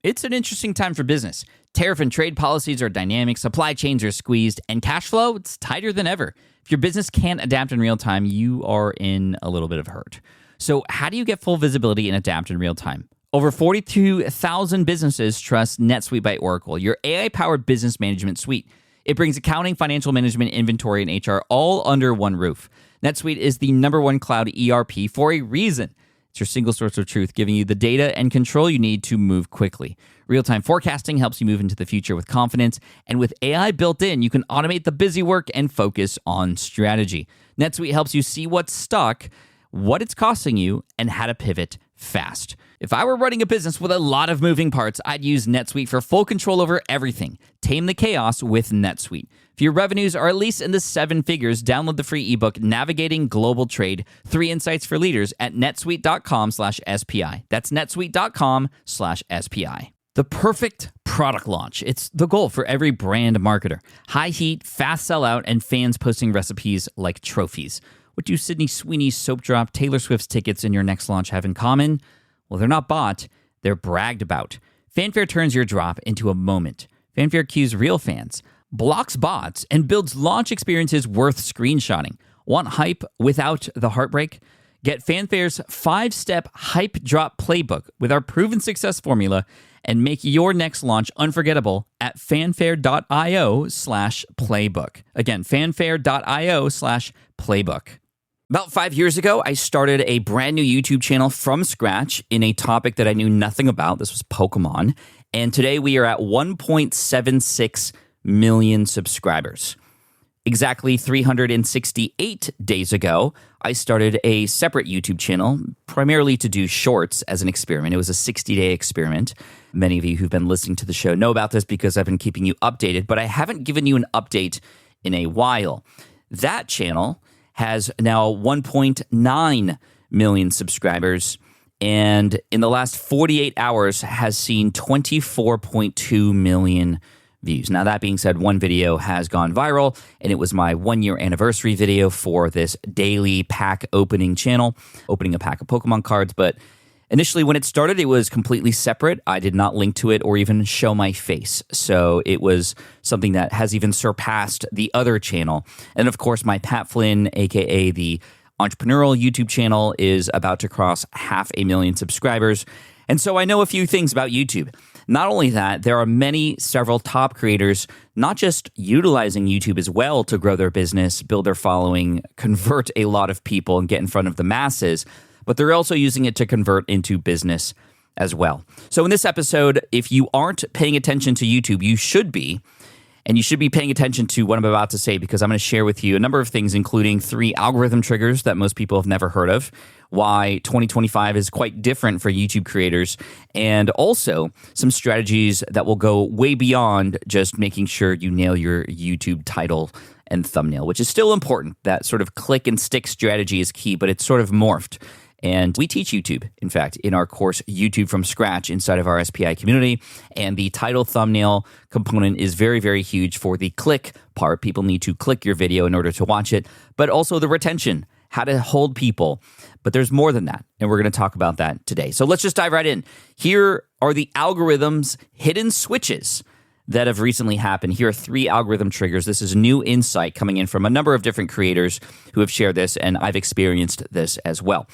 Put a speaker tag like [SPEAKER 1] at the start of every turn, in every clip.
[SPEAKER 1] It's an interesting time for business. Tariff and trade policies are dynamic, supply chains are squeezed, and cash flow, it's tighter than ever. If your business can't adapt in real time, you are in a little bit of hurt. So how do you get full visibility and adapt in real time? Over 42,000 businesses trust NetSuite by Oracle, your AI-powered business management suite. It brings accounting, financial management, inventory, and HR all under one roof. NetSuite is the #1 cloud ERP for a reason. It's your single source of truth, giving you the data and control you need to move quickly. Real-time forecasting helps you move into the future with confidence, and with AI built in, you can automate the busy work and focus on strategy. NetSuite helps you see what's stuck, what it's costing you, and how to pivot fast. If I were running a business with a lot of moving parts, I'd use NetSuite for full control over everything. Tame the chaos with NetSuite. If your revenues are at least in the 7 figures, download the free ebook, Navigating Global Trade, 3 Insights for Leaders at netsuite.com/SPI. That's netsuite.com/SPI. The perfect product launch. It's the goal for every brand marketer. High heat, fast sellout, and fans posting recipes like trophies. What do Sydney Sweeney's soap drop, Taylor Swift's tickets, and your next launch have in common? Well, they're not bought, they're bragged about. Fanfare turns your drop into a moment. Fanfare cues real fans, blocks bots, and builds launch experiences worth screenshotting. Want hype without the heartbreak? Get Fanfare's 5-step hype drop playbook with our proven success formula and make your next launch unforgettable at fanfare.io/playbook. Again, fanfare.io/playbook. About 5 years ago, I started a brand new YouTube channel from scratch in a topic that I knew nothing about. This was Pokemon. And today we are at 1.76 million subscribers. Exactly 368 days ago, I started a separate YouTube channel, primarily to do shorts as an experiment. It was a 60-day experiment. Many of you who've been listening to the show know about this because I've been keeping you updated, but I haven't given you an update in a while. That channel has now 1.9 million subscribers, and in the last 48 hours has seen 24.2 million views. Now, that being said, one video has gone viral, and it was my 1-year anniversary video for this daily pack opening channel, opening a pack of Pokemon cards. But initially, when it started, it was completely separate. I did not link to it or even show my face. So it was something that has even surpassed the other channel. And of course, my Pat Flynn, aka the entrepreneurial YouTube channel, is about to cross 500,000 subscribers. And so I know a few things about YouTube. Not only that, there are several top creators, not just utilizing YouTube as well to grow their business, build their following, convert a lot of people, and get in front of the masses, but they're also using it to convert into business as well. So in this episode, if you aren't paying attention to YouTube, you should be. And you should be paying attention to what I'm about to say, because I'm going to share with you a number of things, including 3 algorithm triggers that most people have never heard of, why 2025 is quite different for YouTube creators, and also some strategies that will go way beyond just making sure you nail your YouTube title and thumbnail, which is still important. That sort of click and stick strategy is key, but it's sort of morphed. And we teach YouTube, in fact, in our course, YouTube from Scratch, inside of our SPI community. And the title thumbnail component is very, very huge for the click part. People need to click your video in order to watch it, but also the retention, how to hold people. But there's more than that, and we're going to talk about that today. So let's just dive right in. Here are the algorithms, hidden switches that have recently happened. Here are 3 algorithm triggers. This is new insight coming in from a number of different creators who have shared this, and I've experienced this as well.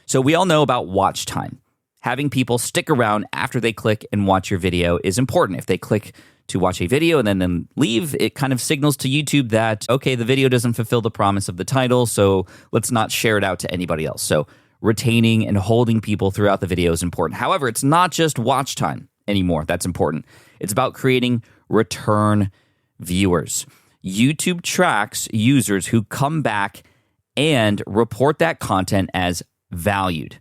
[SPEAKER 1] So we all know about watch time. Having people stick around after they click and watch your video is important. If they click to watch a video and then leave, it kind of signals to YouTube that, okay, the video doesn't fulfill the promise of the title, so let's not share it out to anybody else. So retaining and holding people throughout the video is important. However, it's not just watch time anymore. That's important. It's about creating return viewers. YouTube tracks users who come back and report that content as valued.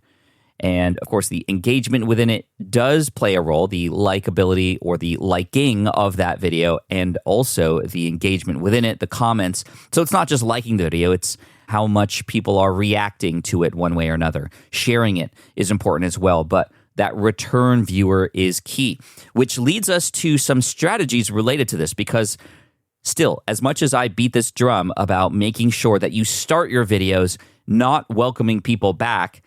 [SPEAKER 1] And of course, the engagement within it does play a role, the likability or the liking of that video, and also the engagement within it, the comments. So it's not just liking the video, it's how much people are reacting to it one way or another. Sharing it is important as well, but that return viewer is key, which leads us to some strategies related to this, because still, as much as I beat this drum about making sure that you start your videos not welcoming people back,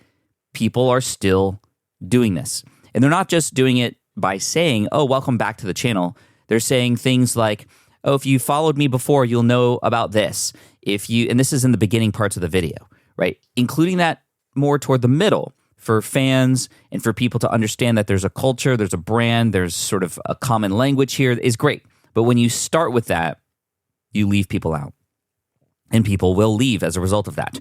[SPEAKER 1] people are still doing this. And they're not just doing it by saying, oh, welcome back to the channel, they're saying things like, oh, if you followed me before, you'll know about this. And this is in the beginning parts of the video, right? Including that more toward the middle for fans and for people to understand that there's a culture, there's a brand, there's sort of a common language here is great. But when you start with that, you leave people out. And people will leave as a result of that.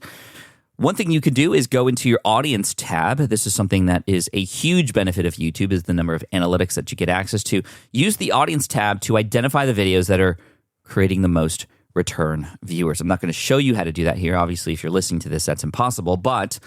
[SPEAKER 1] One thing you could do is go into your audience tab. This is something that is a huge benefit of YouTube, is the number of analytics that you get access to. Use the audience tab to identify the videos that are creating the most return viewers. I'm not going to show you how to do that here. Obviously, if you're listening to this, that's impossible. But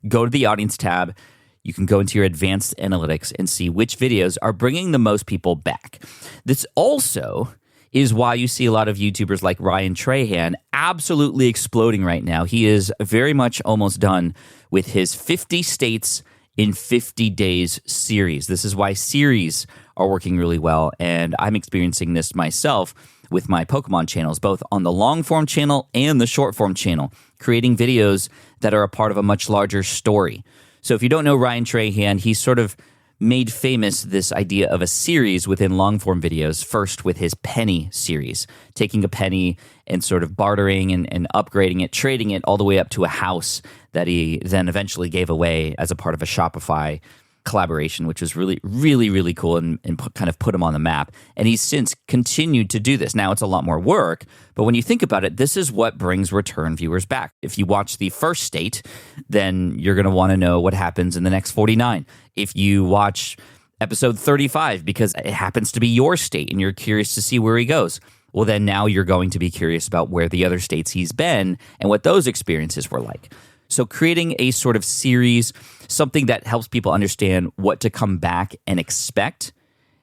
[SPEAKER 1] go to the audience tab. You can go into your advanced analytics and see which videos are bringing the most people back. This also is why you see a lot of YouTubers like Ryan Trahan absolutely exploding right now. He is very much almost done with his 50 States in 50 Days series. This is why series are working really well, and I'm experiencing this myself with my Pokemon channels, both on the long form channel and the short form channel, creating videos that are a part of a much larger story. So if you don't know Ryan Trahan, he's sort of made famous this idea of a series within long-form videos, first with his penny series, taking a penny and sort of bartering and upgrading it, trading it all the way up to a house that he then eventually gave away as a part of a Shopify collaboration, which was really, really, really cool and kind of put him on the map. And he's since continued to do this. Now it's a lot more work, but when you think about it, this is what brings return viewers back. If you watch the first state, then you're going to want to know what happens in the next 49. If you watch episode 35 because it happens to be your state and you're curious to see where he goes, well, then now you're going to be curious about where the other states he's been and what those experiences were like. So creating a sort of series, something that helps people understand what to come back and expect,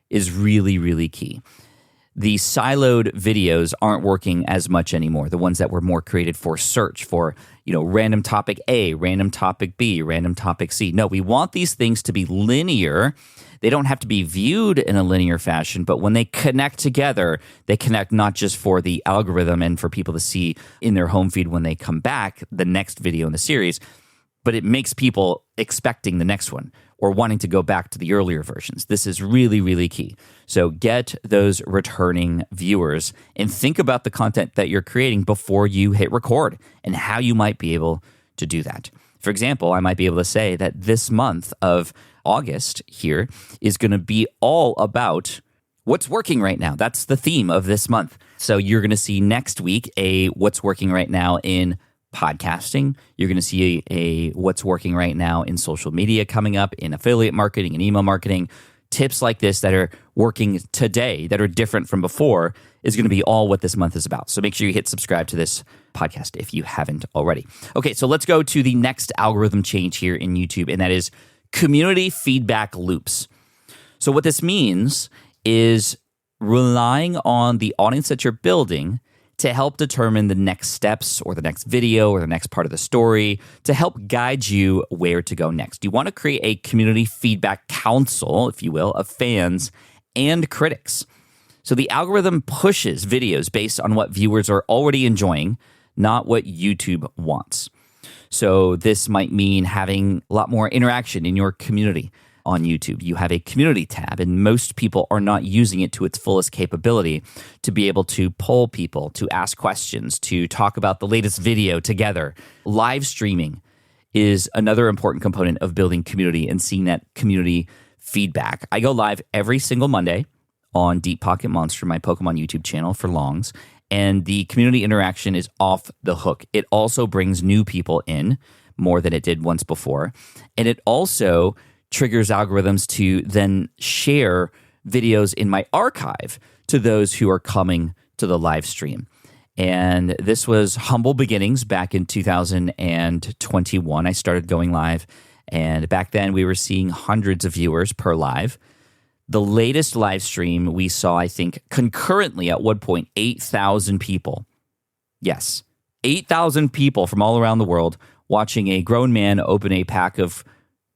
[SPEAKER 1] is really, really key. The siloed videos aren't working as much anymore. The ones that were more created for search, for, random topic A, random topic B, random topic C. No, we want these things to be linear. They don't have to be viewed in a linear fashion, but when they connect together, they connect not just for the algorithm and for people to see in their home feed when they come back, the next video in the series, but it makes people expecting the next one or wanting to go back to the earlier versions. This is really, really key. So get those returning viewers and think about the content that you're creating before you hit record and how you might be able to do that. For example, I might be able to say that this month of August here is going to be all about what's working right now. That's the theme of this month. So you're going to see next week a what's working right now in podcasting. You're going to see a what's working right now in social media coming up, in affiliate marketing and email marketing. Tips like this that are working today, that are different from before, is going to be all what this month is about. So make sure you hit subscribe to this podcast if you haven't already. Okay, so let's go to the next algorithm change here in YouTube, and that is community feedback loops. So what this means is relying on the audience that you're building to help determine the next steps or the next video or the next part of the story, to help guide you where to go next. You want to create a community feedback council, if you will, of fans and critics. So the algorithm pushes videos based on what viewers are already enjoying, not what YouTube wants. So this might mean having a lot more interaction in your community on YouTube. You have a community tab, and most people are not using it to its fullest capability to be able to poll people, to ask questions, to talk about the latest video together. Live streaming is another important component of building community and seeing that community feedback. I go live every single Monday on Deep Pocket Monster, my Pokemon YouTube channel for longs, and the community interaction is off the hook. It also brings new people in more than it did once before, and it also triggers algorithms to then share videos in my archive to those who are coming to the live stream. And this was humble beginnings back in 2021. I started going live, and back then we were seeing hundreds of viewers per live. The latest live stream we saw, I think, concurrently at one point, 8,000 people. Yes, 8,000 people from all around the world watching a grown man open a pack of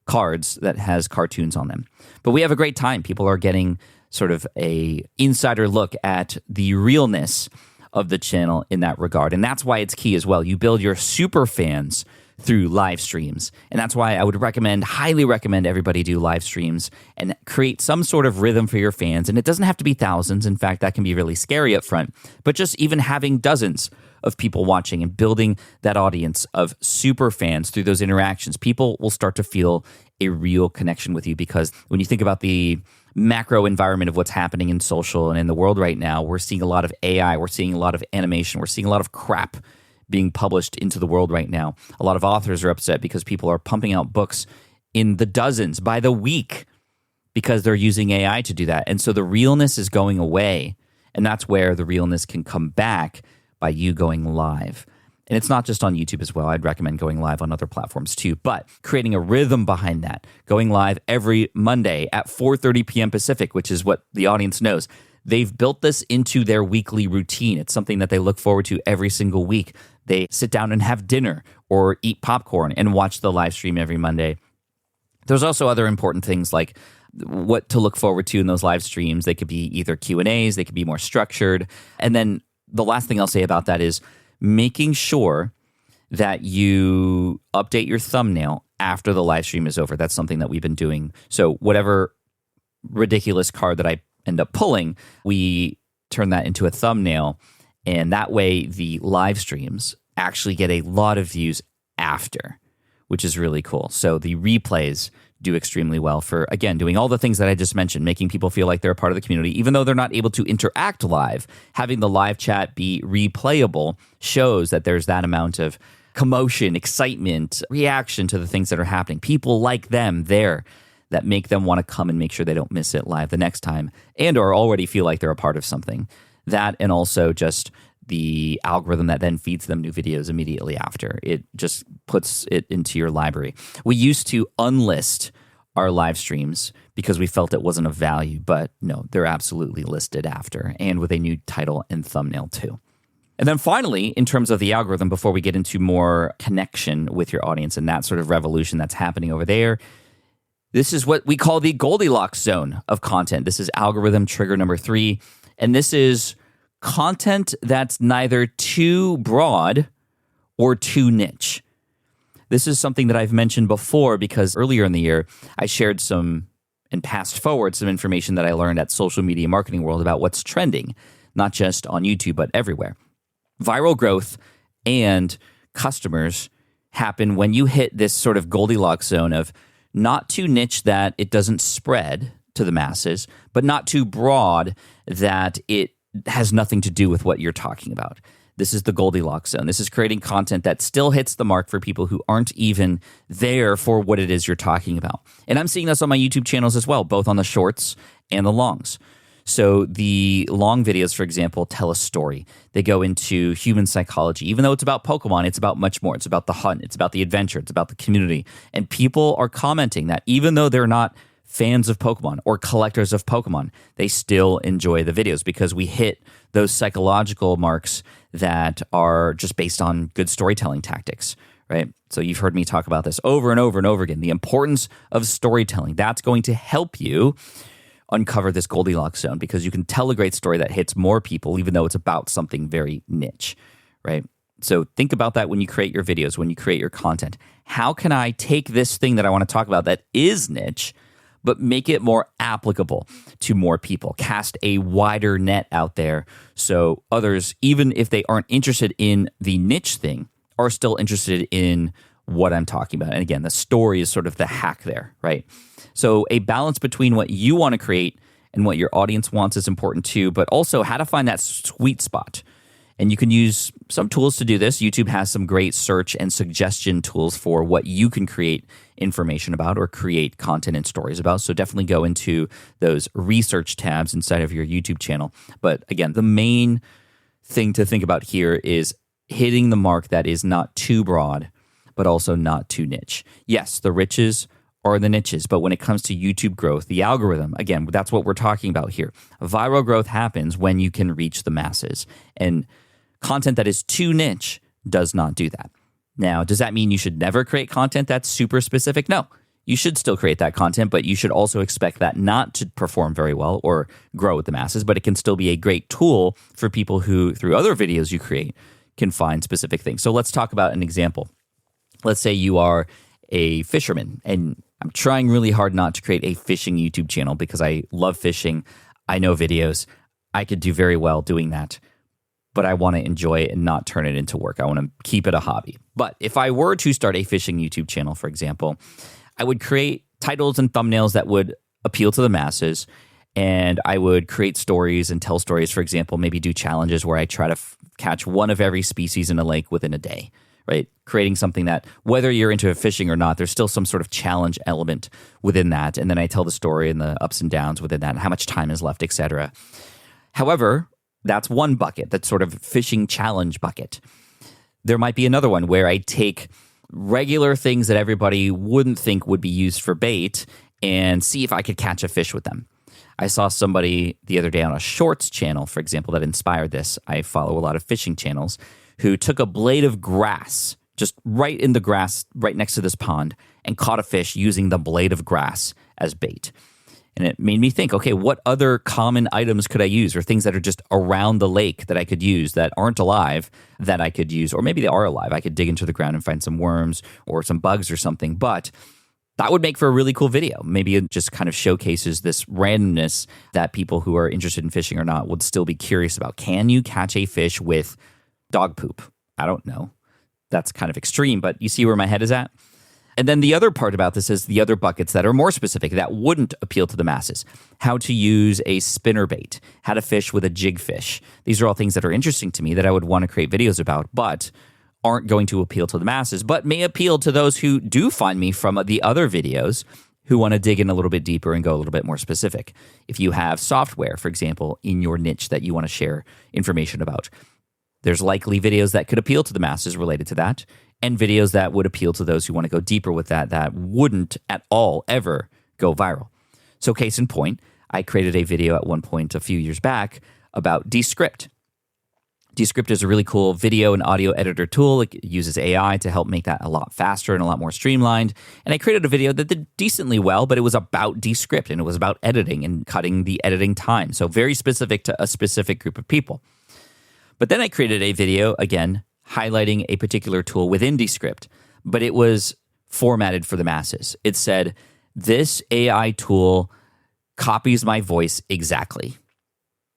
[SPEAKER 1] cards that has cartoons on them. But we have a great time. People are getting sort of a insider look at the realness of the channel in that regard. And that's why it's key as well. You build your super fans through live streams. And that's why I would highly recommend everybody do live streams and create some sort of rhythm for your fans. And it doesn't have to be thousands. In fact, that can be really scary up front. But just even having dozens of people watching and building that audience of super fans through those interactions, people will start to feel a real connection with you. Because when you think about the macro environment of what's happening in social and in the world right now, we're seeing a lot of AI, we're seeing a lot of animation, we're seeing a lot of crap being published into the world right now. A lot of authors are upset because people are pumping out books in the dozens by the week because they're using AI to do that. And so the realness is going away. And that's where the realness can come back by you going live. And it's not just on YouTube as well. I'd recommend going live on other platforms too, but creating a rhythm behind that, going live every Monday at 4:30 p.m. Pacific, which is what the audience knows. They've built this into their weekly routine. It's something that they look forward to every single week. They sit down and have dinner or eat popcorn and watch the live stream every Monday. There's also other important things like what to look forward to in those live streams. They could be either Q&As, they could be more structured. And then the last thing I'll say about that is making sure that you update your thumbnail after the live stream is over. That's something that we've been doing. So whatever ridiculous card that I end up pulling, we turn that into a thumbnail. And that way the live streams actually get a lot of views after, which is really cool. So the replays do extremely well for, again, doing all the things that I just mentioned, making people feel like they're a part of the community, even though they're not able to interact live. Having the live chat be replayable shows that there's that amount of commotion, excitement, reaction to the things that are happening. People like them there that make them want to come and make sure they don't miss it live the next time and or already feel like they're a part of something. That and also just the algorithm that then feeds them new videos immediately after. It just puts it into your library. We used to unlist our live streams because we felt it wasn't of value, but no, they're absolutely listed after and with a new title and thumbnail too. And then finally, in terms of the algorithm, before we get into more connection with your audience and that sort of revolution that's happening over there, this is what we call the Goldilocks zone of content. This is algorithm trigger number 3. And this is content that's neither too broad or too niche. This is something that I've mentioned before because earlier in the year, I shared some and passed forward some information that I learned at Social Media Marketing World about what's trending, not just on YouTube, but everywhere. Viral growth and customers happen when you hit this sort of Goldilocks zone of not too niche that it doesn't spread to the masses, but not too broad that it has nothing to do with what you're talking about. This is the Goldilocks zone. This is creating content that still hits the mark for people who aren't even there for what it is you're talking about. And I'm seeing this on my YouTube channels as well, both on the shorts and the longs. So the long videos, for example, tell a story. They go into human psychology. Even though it's about Pokemon, it's about much more. It's about the hunt. It's about the adventure. It's about the community. And people are commenting that even though they're not fans of Pokemon or collectors of Pokemon, they still enjoy the videos because we hit those psychological marks that are just based on good storytelling tactics, right? So you've heard me talk about this over and over and over again, the importance of storytelling. That's going to help you uncover this Goldilocks zone because you can tell a great story that hits more people, even though it's about something very niche, right? So think about that when you create your videos, when you create your content. How can I take this thing that I want to talk about that is niche, but make it more applicable to more people, cast a wider net out there so others, even if they aren't interested in the niche thing, are still interested in what I'm talking about. And again, the story is sort of the hack there, right? So a balance between what you want to create and what your audience wants is important too, but also how to find that sweet spot. And you can use some tools to do this. YouTube has some great search and suggestion tools for what you can create information about or create content and stories about. So definitely go into those research tabs inside of your YouTube channel. But again, the main thing to think about here is hitting the mark that is not too broad, but also not too niche. Yes, the riches are the niches, but when it comes to YouTube growth, the algorithm, again, that's what we're talking about here. Viral growth happens when you can reach the masses. And content that is too niche does not do that. Now, does that mean you should never create content that's super specific? No, you should still create that content, but you should also expect that not to perform very well or grow with the masses, but it can still be a great tool for people who, through other videos you create, can find specific things. So let's talk about an example. let's say you are a fisherman, and I'm trying really hard not to create a fishing YouTube channel because I love fishing. I know videos. I could do very well doing that, but I want to enjoy it and not turn it into work. I want to keep it a hobby. But if I were to start a fishing YouTube channel, for example, I would create titles and thumbnails that would appeal to the masses, and I would create stories and tell stories. For example, maybe do challenges where I try to catch one of every species in a lake within a day, right? Creating something that, whether you're into fishing or not, there's still some sort of challenge element within that. And then I tell the story and the ups and downs within that and how much time is left, etc. However, that's one bucket, that sort of fishing challenge bucket. There might be another one where I take regular things that everybody wouldn't think would be used for bait and see if I could catch a fish with them. I saw somebody the other day on a shorts channel, for example, that inspired this. I follow a lot of fishing channels, who took a blade of grass, just right in the grass, right next to this pond, and caught a fish using the blade of grass as bait. And it made me think, okay, what other common items could I use, or things that are just around the lake that I could use that aren't alive that I could use, or maybe they are alive. I could dig into the ground and find some worms or some bugs or something, but that would make for a really cool video. Maybe it just kind of showcases this randomness that people who are interested in fishing or not would still be curious about. Can you catch a fish with dog poop? I don't know. That's kind of extreme, but you see where my head is at? And then the other part about this is the other buckets that are more specific, that wouldn't appeal to the masses. How to use a spinnerbait, how to fish with a jig fish. These are all things that are interesting to me that I would want to create videos about, but aren't going to appeal to the masses, but may appeal to those who do find me from the other videos who want to dig in a little bit deeper and go a little bit more specific. If you have software, for example, in your niche that you want to share information about, there's likely videos that could appeal to the masses related to that, and videos that would appeal to those who want to go deeper with that wouldn't at all ever go viral. So case in point, I created a video at one point a few years back about Descript. Descript is a really cool video and audio editor tool. It uses AI to help make that a lot faster and a lot more streamlined. And I created a video that did decently well, but it was about Descript, and it was about editing and cutting the editing time. So very specific to a specific group of people. But then I created a video, again, highlighting a particular tool within Descript, but it was formatted for the masses. It said, this AI tool copies my voice exactly.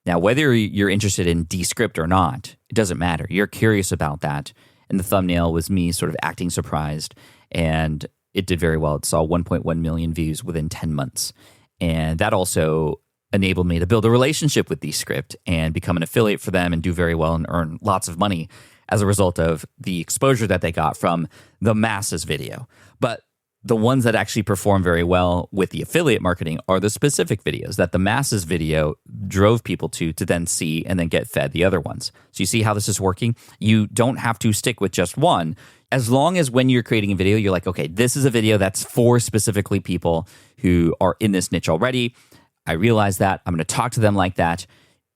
[SPEAKER 1] Now, whether you're interested in Descript or not, it doesn't matter. You're curious about that. And the thumbnail was me sort of acting surprised, and it did very well. It saw 1.1 million views within 10 months. And that also enabled me to build a relationship with Descript and become an affiliate for them and do very well and earn lots of money as a result of the exposure that they got from the masses video. But the ones that actually perform very well with the affiliate marketing are the specific videos that the masses video drove people to then see and then get fed the other ones. So you see how this is working? You don't have to stick with just one. As long as when you're creating a video, you're like, okay, this is a video that's for specifically people who are in this niche already. I realize that. I'm going to talk to them like that.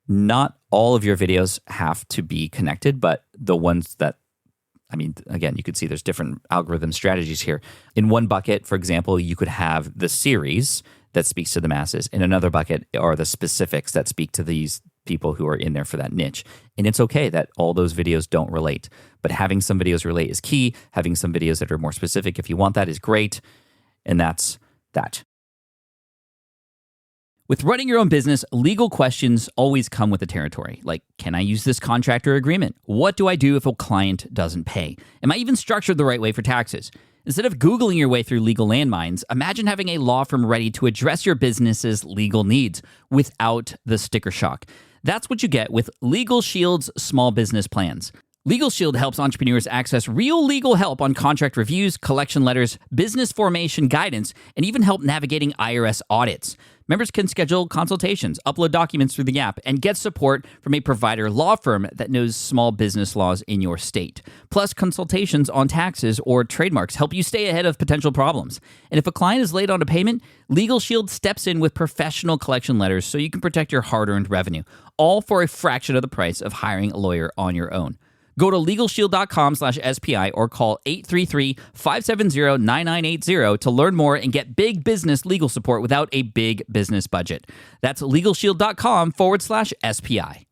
[SPEAKER 1] Not all of your videos have to be connected, but the ones that, I mean, again, you could see there's different algorithm strategies here. In one bucket, for example, you could have the series that speaks to the masses. In another bucket are the specifics that speak to these people who are in there for that niche. And it's okay that all those videos don't relate. But having some videos relate is key. Having some videos that are more specific, if you want that, is great. And that's that. With running your own business, legal questions always come with the territory. Like, can I use this contract or agreement? What do I do if a client doesn't pay? Am I even structured the right way for taxes? Instead of Googling your way through legal landmines, imagine having a law firm ready to address your business's legal needs without the sticker shock. That's what you get with Legal Shield's small business plans. Legal Shield helps entrepreneurs access real legal help on contract reviews, collection letters, business formation guidance, and even help navigating IRS audits. Members can schedule consultations, upload documents through the app, and get support from a provider law firm that knows small business laws in your state. Plus, consultations on taxes or trademarks help you stay ahead of potential problems. And if a client is late on a payment, Legal Shield steps in with professional collection letters so you can protect your hard-earned revenue, all for a fraction of the price of hiring a lawyer on your own. Go to LegalShield.com/SPI or call 833-570-9980 to learn more and get big business legal support without a big business budget. That's LegalShield.com/SPI.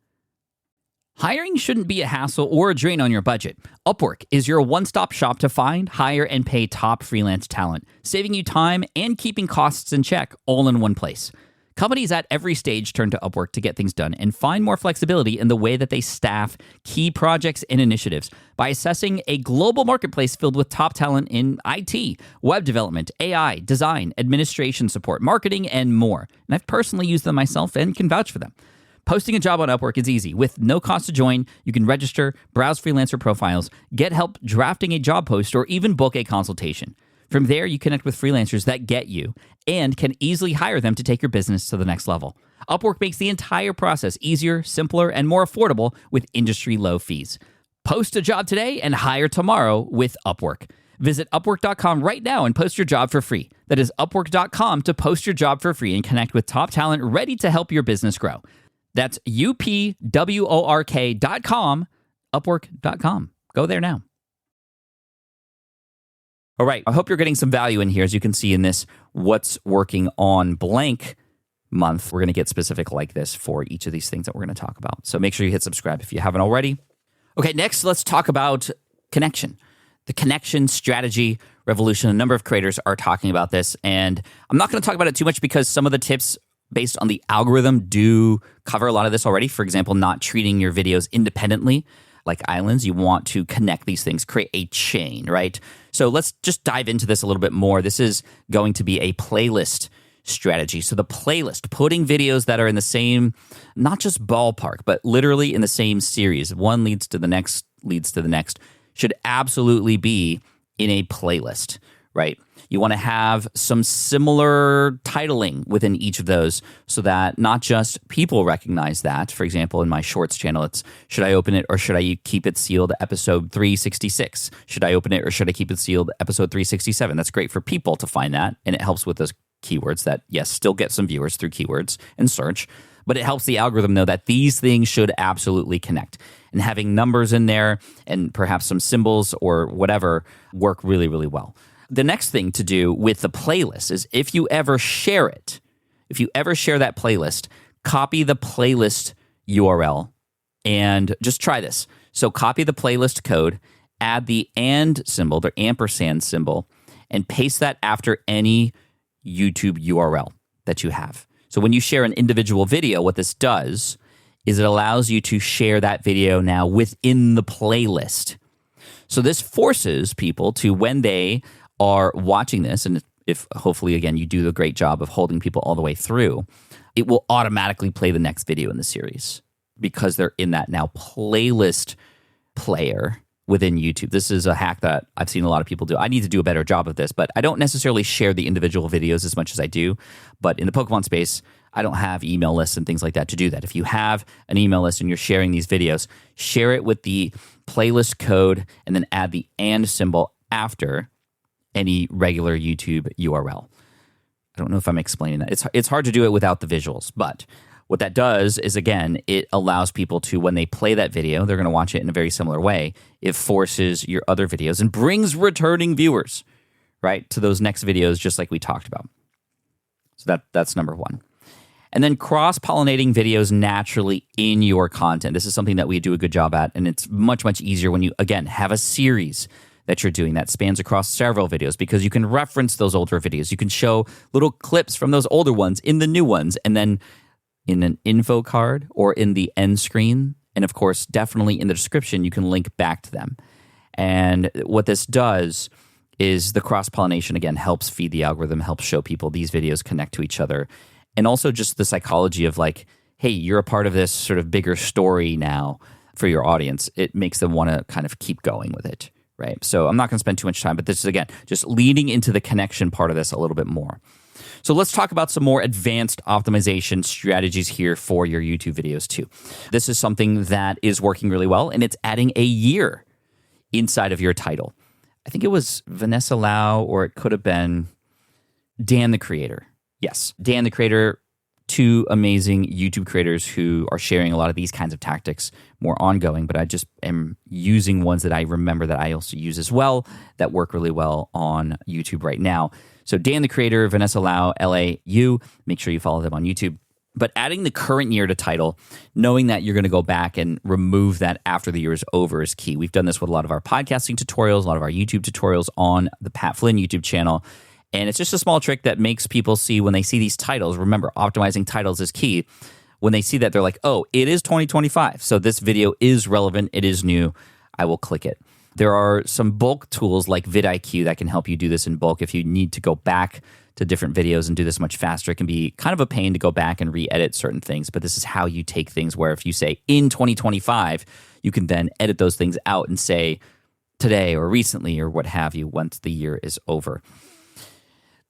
[SPEAKER 1] Hiring shouldn't be a hassle or a drain on your budget. Upwork is your one-stop shop to find, hire, and pay top freelance talent, saving you time and keeping costs in check all in one place. Companies at every stage turn to Upwork to get things done and find more flexibility in the way that they staff key projects and initiatives by assessing a global marketplace filled with top talent in IT, web development, AI, design, administration support, marketing, and more. And I've personally used them myself and can vouch for them. Posting a job on Upwork is easy. With no cost to join, you can register, browse freelancer profiles, get help drafting a job post, or even book a consultation. From there, you connect with freelancers that get you and can easily hire them to take your business to the next level. Upwork makes the entire process easier, simpler, and more affordable with industry-low fees. Post a job today and hire tomorrow with Upwork. Visit Upwork.com right now and post your job for free. That is Upwork.com to post your job for free and connect with top talent ready to help your business grow. That's UPWORK.com, Upwork.com. Go there now. All right, I hope you're getting some value in here. As you can see in this What's Working on Blank month, we're going to get specific like this for each of these things that we're going to talk about. So make sure you hit subscribe if you haven't already. Okay, next, let's talk about connection. The connection strategy revolution. A number of creators are talking about this, and I'm not going to talk about it too much because some of the tips based on the algorithm do cover a lot of this already. For example, not treating your videos independently like islands. You want to connect these things, create a chain, right? So let's just dive into this a little bit more. This is going to be a playlist strategy. So the playlist, putting videos that are in the same, not just ballpark, but literally in the same series. One leads to the next, should absolutely be in a playlist, right? You want to have some similar titling within each of those so that not just people recognize that. For example, in my shorts channel, it's should I open it or should I keep it sealed episode 366? Should I open it or should I keep it sealed episode 367? That's great for people to find that, and it helps with those keywords that, yes, still get some viewers through keywords and search, but it helps the algorithm know that these things should absolutely connect. And having numbers in there and perhaps some symbols or whatever work really, really well. The next thing to do with the playlist is if you ever share it, if you ever share that playlist, copy the playlist URL and just try this. So copy the playlist code, add the and symbol, the ampersand symbol, and paste that after any YouTube URL that you have. So when you share an individual video, what this does is it allows you to share that video now within the playlist. So this forces people to, when they are watching this, and if hopefully, again, you do a great job of holding people all the way through, it will automatically play the next video in the series because they're in that now playlist player within YouTube. This is a hack that I've seen a lot of people do. I need to do a better job of this, but I don't necessarily share the individual videos as much as I do. But in the Pokemon space, I don't have email lists and things like that to do that. If you have an email list and you're sharing these videos, share it with the playlist code and then add the and symbol after any regular YouTube URL. I don't know if I'm explaining that. It's hard to do it without the visuals, but what that does is, again, it allows people to, when they play that video, they're going to watch it in a very similar way. It forces your other videos and brings returning viewers, right, to those next videos, just like we talked about. So that's number one. And then cross-pollinating videos naturally in your content. This is something that we do a good job at, and it's much, much easier when you, again, have a series that you're doing that spans across several videos because you can reference those older videos. You can show little clips from those older ones in the new ones, and then in an info card or in the end screen, and of course, definitely in the description, you can link back to them. And what this does is the cross-pollination, again, helps feed the algorithm, helps show people these videos connect to each other. And also just the psychology of like, hey, you're a part of this sort of bigger story now for your audience. It makes them want to kind of keep going with it, right? So I'm not going to spend too much time, but this is, again, just leading into the connection part of this a little bit more. So let's talk about some more advanced optimization strategies here for your YouTube videos too. This is something that is working really well, and it's adding a year inside of your title. I think it was Vanessa Lau, or it could have been Dan the Creator. Yes, Dan the Creator, two amazing YouTube creators who are sharing a lot of these kinds of tactics more ongoing, but I just am using ones that I remember that I also use as well that work really well on YouTube right now. So Dan the Creator, Vanessa Lau, LAU, make sure you follow them on YouTube. But adding the current year to title, knowing that you're going to go back and remove that after the year is over is key. We've done this with a lot of our podcasting tutorials, a lot of our YouTube tutorials on the Pat Flynn YouTube channel. And it's just a small trick that makes people see when they see these titles. Remember, optimizing titles is key. When they see that, they're like, oh, it is 2025. So this video is relevant. It is new. I will click it. There are some bulk tools like vidIQ that can help you do this in bulk if you need to go back to different videos and do this much faster. It can be kind of a pain to go back and re-edit certain things, but this is how you take things where if you say in 2025, you can then edit those things out and say today or recently or what have you once the year is over.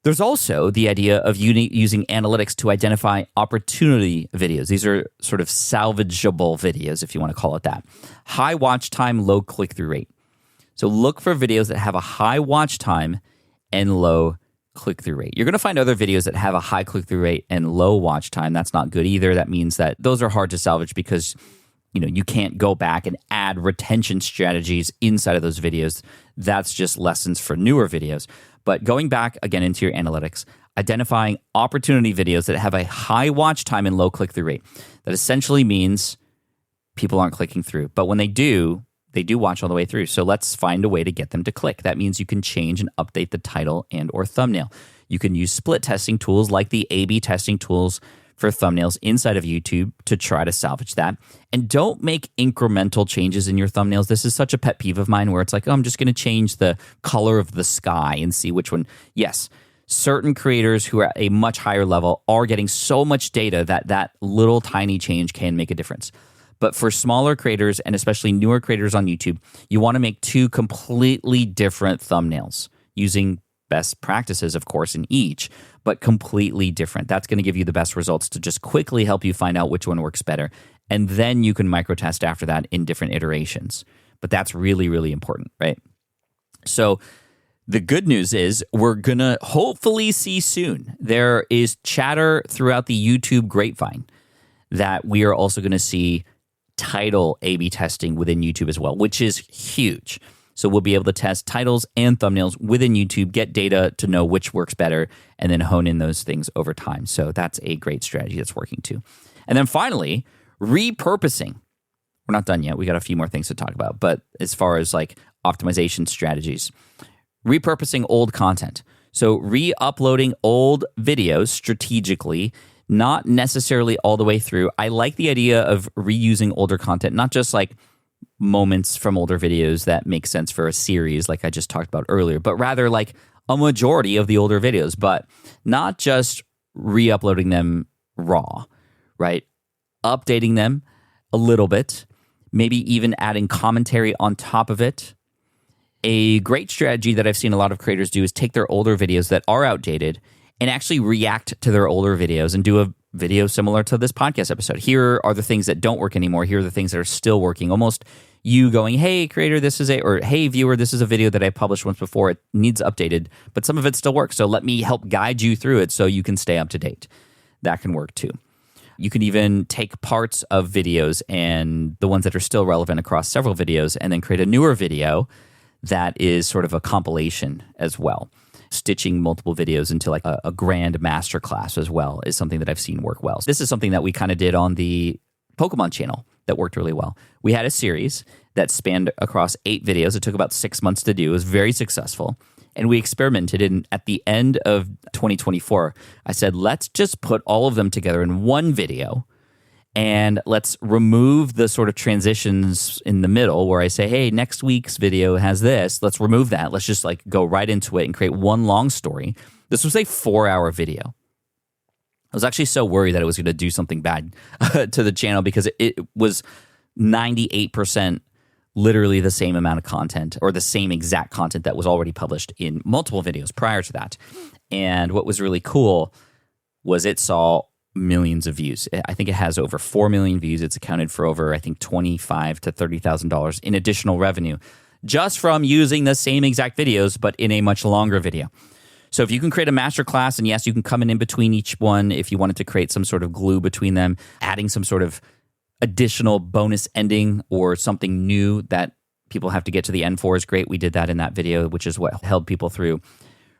[SPEAKER 1] There's also the idea of using analytics to identify opportunity videos. These are sort of salvageable videos, if you want to call it that. High watch time, low click-through rate. So look for videos that have a high watch time and low click-through rate. You're going to find other videos that have a high click-through rate and low watch time. That's not good either. That means that those are hard to salvage because you can't go back and add retention strategies inside of those videos. That's just lessons for newer videos. But going back again into your analytics, identifying opportunity videos that have a high watch time and low click-through rate. That essentially means people aren't clicking through. But when they do watch all the way through. So let's find a way to get them to click. That means you can change and update the title and or thumbnail. You can use split testing tools like the A/B testing tools for thumbnails inside of YouTube to try to salvage that. And don't make incremental changes in your thumbnails. This is such a pet peeve of mine where it's like, oh, I'm just going to change the color of the sky and see which one. Yes, certain creators who are at a much higher level are getting so much data that little tiny change can make a difference. But for smaller creators and especially newer creators on YouTube, you want to make two completely different thumbnails using best practices, of course, in each, but completely different. That's going to give you the best results to just quickly help you find out which one works better. And then you can microtest after that in different iterations. But that's really, really important, right? So the good news is we're going to hopefully see soon. There is chatter throughout the YouTube grapevine that we are also going to see title A/B testing within YouTube as well, which is huge. So we'll be able to test titles and thumbnails within YouTube, get data to know which works better, and then hone in those things over time. So that's a great strategy that's working too. And then finally, repurposing. We're not done yet. We got a few more things to talk about. But as far as like optimization strategies, repurposing old content. So re-uploading old videos strategically, not necessarily all the way through. I like the idea of reusing older content, not just like moments from older videos that make sense for a series like I just talked about earlier, but rather like a majority of the older videos, but not just re-uploading them raw, right? Updating them a little bit, maybe even adding commentary on top of it. A great strategy that I've seen a lot of creators do is take their older videos that are outdated and actually react to their older videos and do a video similar to this podcast episode. Here are the things that don't work anymore. Here are the things that are still working. Almost you going, hey, creator, or hey, viewer, this is a video that I published once before. It needs updated, but some of it still works. So let me help guide you through it so you can stay up to date. That can work too. You can even take parts of videos and the ones that are still relevant across several videos and then create a newer video that is sort of a compilation as well. Stitching multiple videos into like a grand masterclass as well is something that I've seen work well. This is something that we kind of did on the Pokemon channel that worked really well. We had a series that spanned across 8 videos. It took about 6 months to do. It was very successful. And we experimented. And at the end of 2024, I said, let's just put all of them together in one video. And let's remove the sort of transitions in the middle where I say, hey, next week's video has this. Let's remove that. Let's just like go right into it and create one long story. This was a 4-hour video. I was actually so worried that it was going to do something bad to the channel because it was 98% literally the same amount of content or the same exact content that was already published in multiple videos prior to that. And what was really cool was it saw millions of views. I think it has over 4 million views. It's accounted for over, I think, $25,000 to $30,000 in additional revenue just from using the same exact videos, but in a much longer video. So if you can create a masterclass, and yes, you can come in between each one if you wanted to create some sort of glue between them, adding some sort of additional bonus ending or something new that people have to get to the end for is great. We did that in that video, which is what held people through.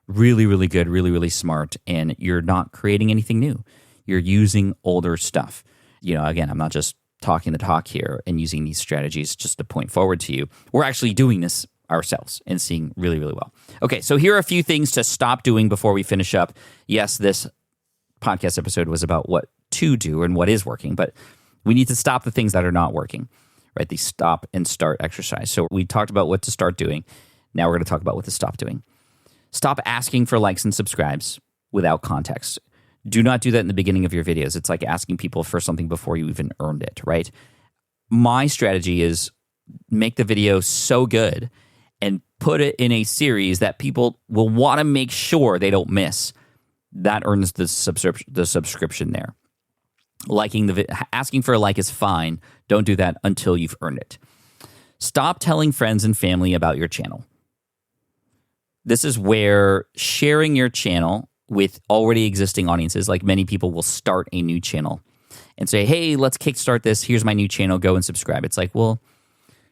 [SPEAKER 1] Really, really good, really, really smart, and you're not creating anything new. you're using older stuff. Again, I'm not just talking the talk here and using these strategies just to point forward to you. We're actually doing this ourselves and seeing really, really well. Okay, so here are a few things to stop doing before we finish up. Yes, this podcast episode was about what to do and what is working, but we need to stop the things that are not working, right? The stop and start exercise. So we talked about what to start doing. Now we're going to talk about what to stop doing. Stop asking for likes and subscribes without context. Do not do that in the beginning of your videos. It's like asking people for something before you even earned it, right? My strategy is make the video so good and put it in a series that people will want to make sure they don't miss. That earns the subscription there. Asking for a like is fine. Don't do that until you've earned it. Stop telling friends and family about your channel. This is where sharing your channel with already existing audiences, like many people will start a new channel and say, hey, let's kickstart this. Here's my new channel. Go and subscribe. It's like, well,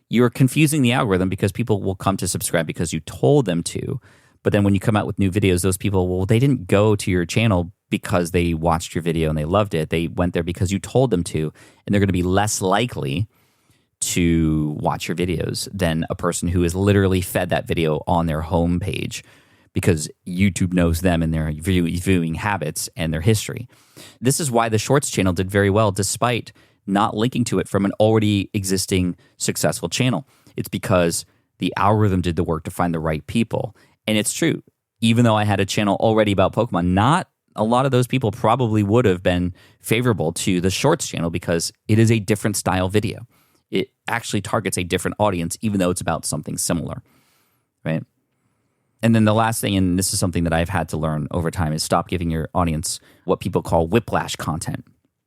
[SPEAKER 1] you're confusing the algorithm because people will come to subscribe because you told them to. But then when you come out with new videos, those people, well, they didn't go to your channel because they watched your video and they loved it. They went there because you told them to, and they're going to be less likely to watch your videos than a person who has literally fed that video on their homepage because YouTube knows them and their viewing habits and their history. This is why the Shorts channel did very well despite not linking to it from an already existing successful channel. It's because the algorithm did the work to find the right people. And it's true. Even though I had a channel already about Pokemon, not a lot of those people probably would have been favorable to the Shorts channel because it is a different style video. It actually targets a different audience, even though it's about something similar, right? And then the last thing, and this is something that I've had to learn over time, is stop giving your audience what people call whiplash content.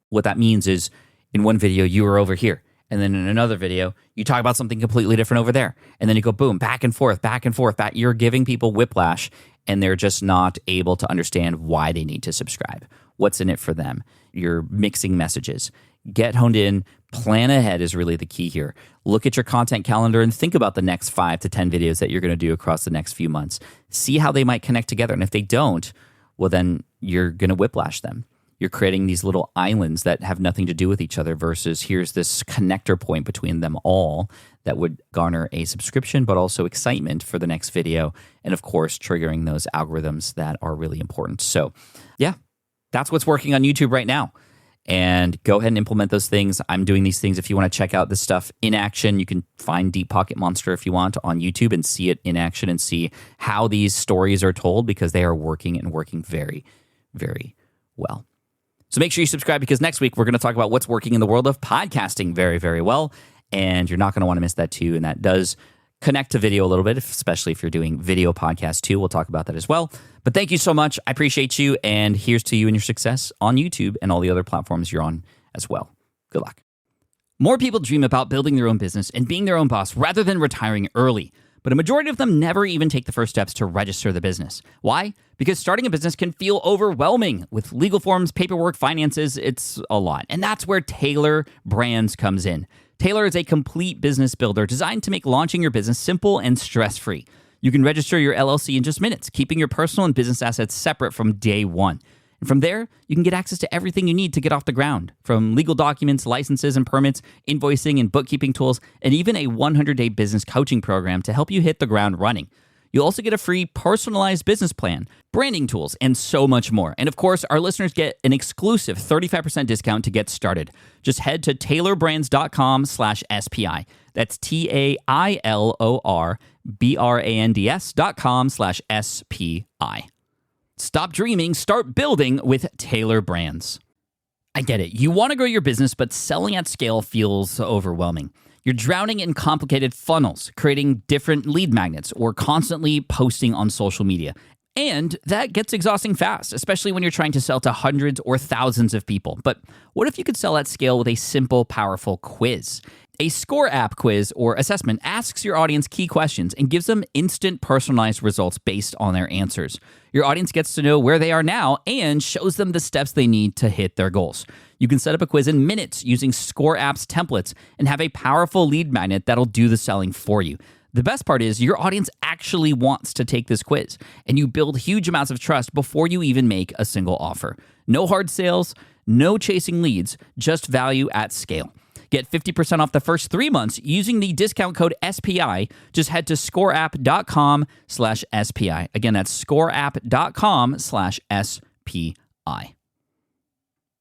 [SPEAKER 1] What that means is in one video, you are over here. And then in another video, you talk about something completely different over there. And then you go, boom, back and forth, back and forth. You're giving people whiplash, and they're just not able to understand why they need to subscribe. What's in it for them? You're mixing messages. Get honed in. Plan ahead is really the key here. Look at your content calendar and think about the next 5 to 10 videos that you're going to do across the next few months. See how they might connect together. And if they don't, well, then you're going to whiplash them. You're creating these little islands that have nothing to do with each other versus here's this connector point between them all that would garner a subscription, but also excitement for the next video. And of course, triggering those algorithms that are really important. So yeah, that's what's working on YouTube right now. And go ahead and implement those things. I'm doing these things. If you want to check out this stuff in action, you can find Deep Pocket Monster if you want on YouTube and see it in action and see how these stories are told because they are working and working very, very well. So make sure you subscribe because next week we're going to talk about what's working in the world of podcasting very, very well. And you're not going to want to miss that too. And that does connect to video a little bit, especially if you're doing video podcasts too. We'll talk about that as well. But thank you so much. I appreciate you. And here's to you and your success on YouTube and all the other platforms you're on as well. Good luck. More people dream about building their own business and being their own boss rather than retiring early. But a majority of them never even take the first steps to register the business. Why? Because starting a business can feel overwhelming. With legal forms, paperwork, finances, it's a lot. And that's where Taylor Brands comes in. Taylor is a complete business builder designed to make launching your business simple and stress-free. You can register your LLC in just minutes, keeping your personal and business assets separate from day one. And from there, you can get access to everything you need to get off the ground, from legal documents, licenses and permits, invoicing and bookkeeping tools, and even a 100-day business coaching program to help you hit the ground running. You'll also get a free personalized business plan, branding tools, and so much more. And of course, our listeners get an exclusive 35% discount to get started. Just head to TaylorBrands.com/SPI. That's TaylorBrands.com/SPI. Stop dreaming, start building with Taylor Brands. I get it. You want to grow your business, but selling at scale feels overwhelming. You're drowning in complicated funnels, creating different lead magnets, or constantly posting on social media. And that gets exhausting fast, especially when you're trying to sell to hundreds or thousands of people. But what if you could sell at scale with a simple, powerful quiz? A score app quiz or assessment asks your audience key questions and gives them instant personalized results based on their answers. Your audience gets to know where they are now and shows them the steps they need to hit their goals. You can set up a quiz in minutes using Score App's templates and have a powerful lead magnet that'll do the selling for you. The best part is your audience actually wants to take this quiz, and you build huge amounts of trust before you even make a single offer. No hard sales, No chasing leads, just value at scale. Get 50% off the first 3 months using the discount code SPI. Just head to scoreapp.com/SPI. Again, that's scoreapp.com/SPI.